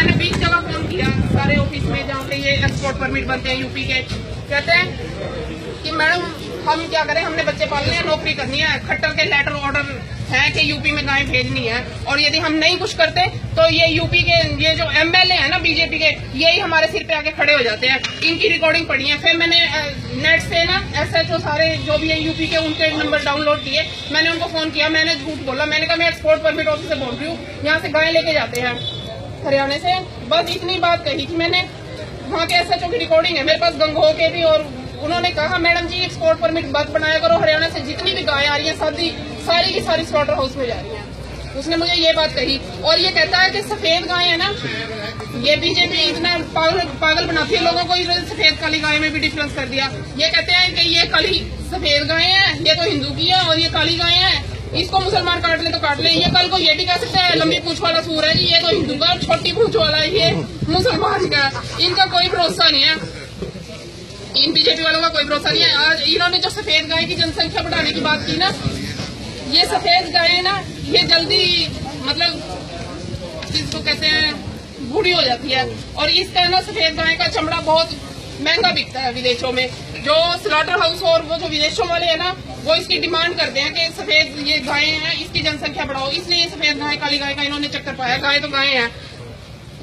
मैंने 20 जगह फोन किया सारे ऑफिस में जहाँ पे ये एक्सपोर्ट परमिट बनते हैं यूपी के। कहते हैं कि मैडम हम क्या करें, हमने बच्चे पालने हैं, नौकरी करनी है, खट्टर के लेटर ऑर्डर है कि यूपी में गायें भेजनी है, और यदि हम नहीं कुछ करते तो ये यूपी के ये जो एमएलए है ना बीजेपी के, यही हमारे सिर पे आके खड़े हो जाते हैं। इनकी रिकॉर्डिंग पड़ी है। फिर मैंने नेट से ना एसएचओ सारे जो भी है यूपी के उनके नंबर डाउनलोड किए, मैंने उनको फोन किया, मैंने झूठ बोला, मैंने कहा मैं एक्सपोर्ट परमिट ऑफिस से बोल रही हूँ, यहाँ से गायें लेके जाते हैं हरियाणा से। बस इतनी बात कही थी मैंने। वहाँ के एसएचओ की रिकॉर्डिंग है मेरे पास, गंगोह के भी, और उन्होंने कहा मैडम जी एक्सपोर्ट परमिट मत बनाया करो, हरियाणा से जितनी भी गायें आ रही हैं सारी की सारी स्लॉटर हाउस में जा रही हैं। उसने मुझे ये बात कही। और ये कहता है कि सफेद गायें है ना, ये बीजेपी इतना पागल बनाती है लोगों को, इन्होंने सफेद काली गाय में भी डिफरेंस कर दिया। ये कहते हैं कि ये काली सफेद गायें हैं, ये तो हिंदू की है, और ये काली गायें हैं, इसको मुसलमान काट ले तो काट ले। ये कल को ये भी कह सकते हैं लंबी पूंछ वाला सूर है जी, ये तो हिंदू का, छोटी पूंछ वाला है ये मुसलमान का। इनका कोई भरोसा नहीं है, इन बीजेपी वालों का कोई भरोसा नहीं है। आज इन्होंने जो सफेद गाय की जनसंख्या बढ़ाने की बात की ना, ये सफेद गाय ना ये जल्दी मतलब जिसको कहते हैं बूढ़ी हो जाती है, और इसका ना सफेद गाय का चमड़ा बहुत महंगा बिकता है विदेशों में। जो स्लॉटर हाउस और वो जो विदेशों वाले हैं ना, वो इसकी डिमांड करते हैं कि सफेद ये गायें हैं, इसकी जनसंख्या बढ़ाओ, इसलिए सफेद गाय काली गाय का इन्होंने चक्कर पाया। गाय तो गाय है,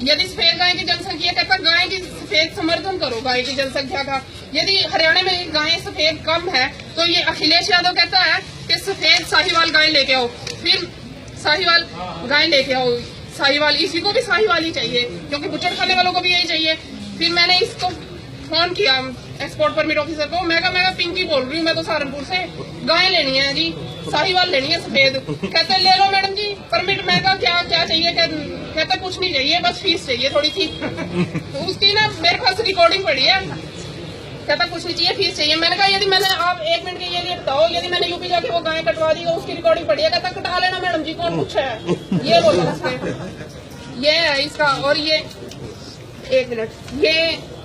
यदि सफेद गाय की जनसंख्या कहता गाय की सफेद समर्थन करो गाय की जनसंख्या का। यदि हरियाणा में गायें सफेद कम है तो ये अखिलेश यादव कहता है कि सफेद साहिवाल गाय लेके आओ, फिर साहिवाल गाय लेके आओ, साहिवाल, इसी को भी साहिवाल ही चाहिए क्योंकि बुचड़ खाने वालों को भी यही चाहिए। फिर मैंने इसको फोन किया एक्सपोर्ट परमिट ऑफिसर को, मैं कहा पिंकी बोल रही हूँ, मैं तो सहारनपुर से, गाय लेनी है जी, साहिवाल लेनी है सफेद। कहते ले लो मैडम जी परमिट। मैं कहा क्या चाहिए? कहता कुछ नहीं चाहिए, बस फीस चाहिए थोड़ी सी। तो उसकी ना मेरे पास रिकॉर्डिंग पड़ी है, कहता कुछ नहीं चाहिए, फीस चाहिए। मैंने कहा यदि मैंने, आप 1 मिनट के लिए बताओ, यदि मैंने यूपी जाके वो गाय कटवा दी तो उसकी रिकॉर्डिंग पड़ी है। कहता कटा लेना मैडम जी, कौन पूछा है, ये बोला उसने। ये है इसका। और ये 1 मिनट,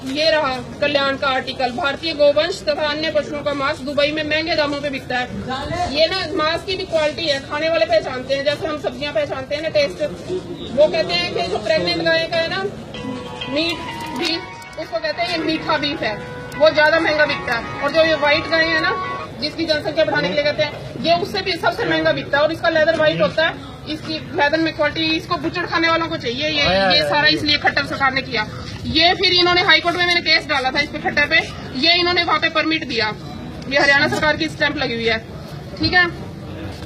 ये रहा कल्याण का आर्टिकल, भारतीय गोवंश तथा अन्य पशुओं का मांस दुबई में महंगे दामों पे बिकता है। ये ना मांस की भी क्वालिटी है, खाने वाले पहचानते हैं, जैसे हम सब्जियां पहचानते हैं ना टेस्ट। वो कहते हैं कि जो प्रेग्नेंट गाय का है ना मीट बीफ, उसको कहते हैं ये मीठा बीफ है, वो ज्यादा महंगा बिकता है। और जो ये व्हाइट गाय है ना जिसकी जनसंख्या बढ़ाने के लिए कहते हैं, ये उससे भी सबसे महंगा बिकता है, और इसका लेदर व्हाइट होता है, इसकी लेदर में क्वालिटी, इसको बुचड़ खाने वालों को चाहिए। ये सारा इसलिए खट्टर सरकार ने किया। ये फिर इन्होंने हाईकोर्ट में मैंने केस डाला था इस पे खट्टर पे, ये इन्होंने वहां पे परमिट दिया, ये हरियाणा सरकार की स्टैंप लगी हुई है, ठीक है।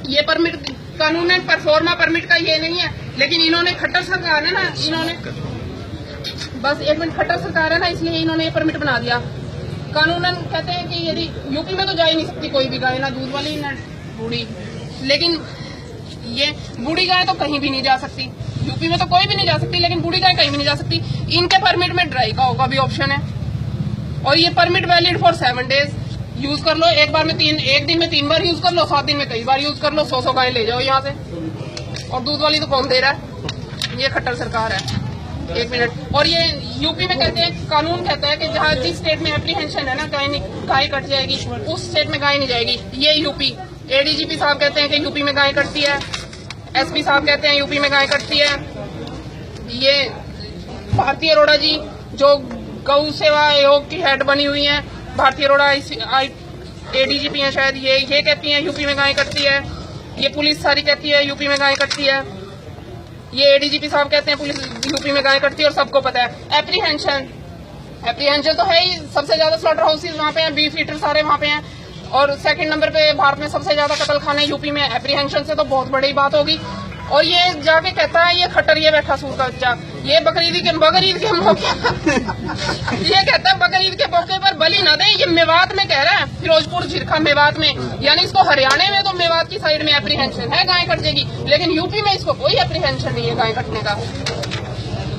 ये परमिट कानून परफॉर्मा परमिट का ये नहीं है, लेकिन इन्होंने खट्टर सरकार है ना, इन्होंने बस 1 मिनट, खट्टर सरकार है ना, इसलिए इन्होंने ये परमिट बना दिया। कानूनन कहते हैं कि यदि यूपी में तो जा ही नहीं सकती कोई भी गाय, ना दूध वाली ना बूढ़ी, लेकिन ये बूढ़ी गाय तो कहीं भी नहीं जा सकती, यूपी में तो कोई भी नहीं जा सकती, लेकिन बूढ़ी गाय कहीं भी नहीं जा सकती। इनके परमिट में ड्राई काऊ का भी ऑप्शन है, और ये permit valid for 7 days, use कर लो, एक दिन में 3 बार यूज कर लो, 7 दिन में कई बार यूज कर लो, 100 गाय ले जाओ यहाँ से। और दूध वाली तो कौन दे रहा है, ये खट्टर सरकार है। 1 मिनट। और ये यूपी में कहते हैं, कानून कहता है कि जहाँ जिस स्टेट में एप्रीहेंशन है ना गाय कट जाएगी, उस स्टेट में गाय नहीं जाएगी। ये यूपी एडीजीपी साहब कहते हैं कि यूपी में गाय कटती है, एसपी साहब कहते हैं यूपी में गाय कटती है। ये भारती अरोड़ा जी जो गौ सेवा आयोग की हेड बनी हुई है, भारती अरोड़ा एडीजीपी हैं शायद, ये कहती हैं यूपी में गाय कटती है। ये पुलिस सारी कहती है यूपी में गाय कटती है। ये एडीजीपी साहब कहते हैं पुलिस यूपी में गाय कटती है, और सबको पता है। एप्रीहेंशन तो है ही, सबसे ज्यादा स्लॉटर हाउसेज वहाँ पे हैं, बीफ ईटर सारे वहाँ पे हैं, और 2nd नंबर पे भारत में सबसे ज्यादा कत्ल खाने यूपी में। एप्रीहेंशन से तो बहुत बड़ी बात होगी। और ये जाके कहता है, ये खट्टर, ये बैठा सूर का बच्चा, ये बकरीद के मौके ये कहता है बकरीद के मौके पर बलि ना दे। ये मेवात में कह रहा है, फिरोजपुर झिरखा मेवात में, यानी इसको हरियाणा में तो मेवात की साइड में एप्रीहेंशन है गाय कट जाएगी, लेकिन यूपी में इसको कोई एप्रीहेंशन नहीं है गाय कटने का।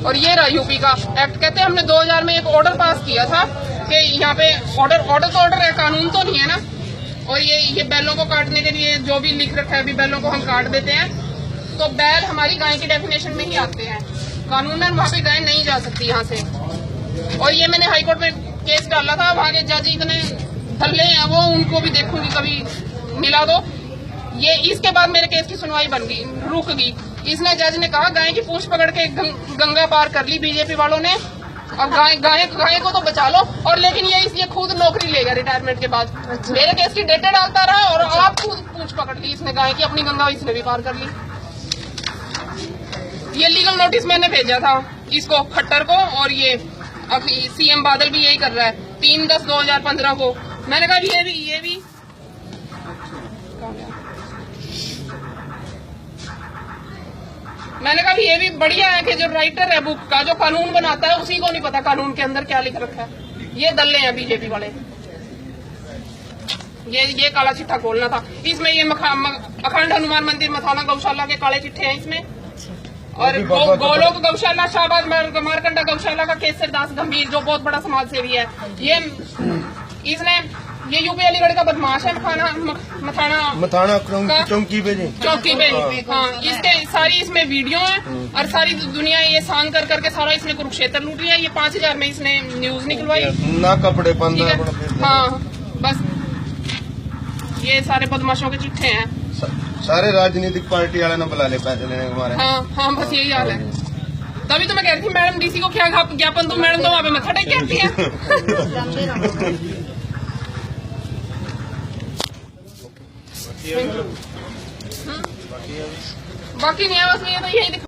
और ये रहा यूपी का एक्ट। कहते हैं हमने 2000 में एक ऑर्डर पास किया था कि यहाँ पे ऑर्डर है, कानून तो नहीं है ना। और ये बैलों को काटने के लिए जो भी लिख रखा है, अभी बैलों को हम काट देते हैं, तो बैल हमारी गाय की डेफिनेशन में ही आते हैं, कानूनन वहाँ पे गाय नहीं जा सकती यहाँ से। और ये मैंने हाईकोर्ट में केस डाला था, वहाँ के जज इतने धल्ले हैं, वो उनको भी देखूंगी कभी मिला दो। ये इसके बाद मेरे केस की सुनवाई रुक गई। इसने जज ने कहा गाय की पूंछ पकड़ के गंगा पार कर ली बीजेपी वालों ने। अब गाय को तो बचा लो, और लेकिन ये खुद नौकरी लेगा रिटायरमेंट के बाद। मेरे केस की डेटे डालता रहा और आप खुद पूंछ पकड़ ली इसने गाय की, अपनी गंगा इसने भी पार कर ली। ये लीगल नोटिस मैंने भेजा था इसको, खट्टर को, और ये अब सीएम बादल भी यही कर रहा है 3/10/2015 को। मैंने कहा ये भी मैंने कहा ये भी बढ़िया है कि जो राइटर है बुक का, जो कानून बनाता है, उसी को नहीं पता कानून के अंदर क्या लिख रखा है। ये दल्ले हैं बीजेपी वाले। ये काला चिट्ठा खोलना था इसमें। ये अखंड हनुमान मंदिर मथाना गौशाला के काले चिट्ठे हैं इसमें, और गोलोक गौशाला, शाहबाद मारकंडा गौशाला का केसर दास गंभीर, जो बहुत बड़ा समाज सेवी है। ये यूपी अलीगढ़ का बदमाश है, मथाना चौकी पे। हाँ, इसके सारी इसमें वीडियो है, और सारी दुनिया ये सांग कर करके सारा इसने कुरुक्षेत्र लूट लिया। ये 5000 में इसने न्यूज निकलवाई ना, कपड़े बंद। हाँ, बस ये सारे बदमाशों के चिट्ठे हैं। सारे राजनीतिक पार्टी वाले ना बुला ले पैसे लेने हमारे। हाँ, बस यही हाल है। तभी तो मैं कह रही थी मैडम डीसी को क्या ज्ञापन दो, मैडम तो वहाँ पे मत्था टेक के आती है। बाकी नहीं है, बस ये तो यही